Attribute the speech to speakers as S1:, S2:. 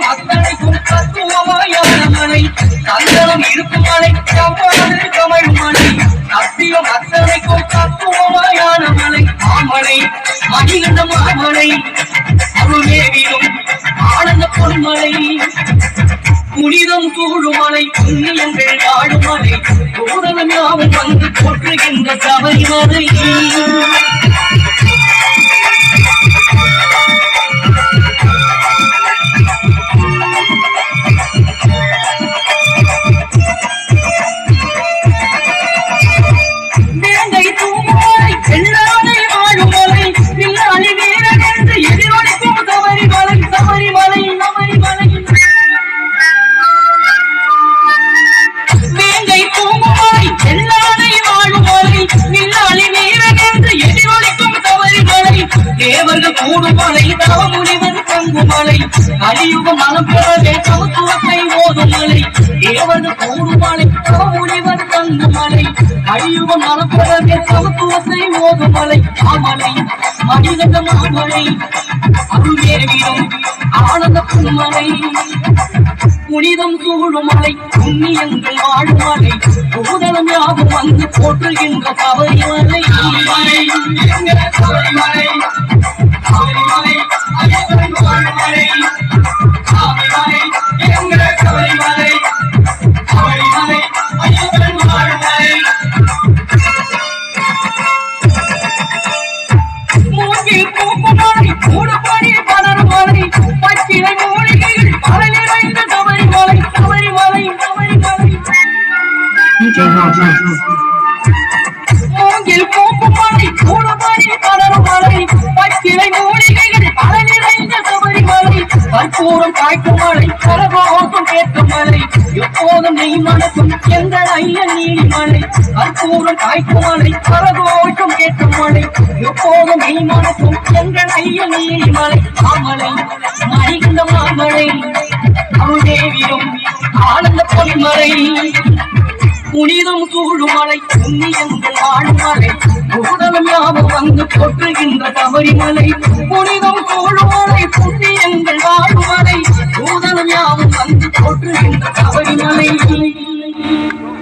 S1: அத்தனைக்கும் தத்துவமாயான மலை தந்தனம் இருக்கும் மலை செவ்வாது கமழ் மலை சத்தியம் அத்தனைக்கும் தத்துவமாயான மலை மாமலை மகிழ்ந்த மாமலை அருளேவிலும் ஆனந்த பொன்மலை புனிதம் சூழுமலை புண்ணியங்கள் வாழுமலை பூரணம் யாவும் வந்து போற்றுகின்ற சபரிமலை கூடுமலை தவமுனிவன் தங்குமலை கலியுக மனம் பெறவே சமத்துவத்தை ஓதுமலை தேவர்கள் கூடுமலை தவமுனிவன் தங்குமலை கலியுக மனம் பெறவே சமத்துவத்தை ஓதுமலை மாமலை மனித மாமலை அருளேவிலும் ஆனந்த புன்மலை புனிதம் சூழுமலை புண்ணியங்கள் வாழுமலை பூதலம் யாவும் வந்து போற்றுகின்ற சபரிமலை சபரிமலை கற்பூரம் காய்க்கும் மழை கரகோஷம் கேட்கும் மழை எப்போதும் நெய் மனக்கும் எங்கள் ஐயன் நீலிமலை கற்பூரம் காய்க்கும் மழை கரகோஷம் கேட்கும் மழை எப்போதும் நெய் மனக்கும் எங்கள் ஐயன் நீலிமலை மாமலை மணிகின்ற மாமலை அருள்தேவியும் ஆனந்த பொன்மலை புனிதம் சூழுமலை புண்ணியங்கள் வாழுமலை பூதலம் யாவும் வந்து போற்றுகின்ற சபரிமலை புனிதம் சூழுமலை புண்ணியங்கள் வாழுமலை பூதலம் யாவும் வந்து போற்றுகின்ற சபரிமலை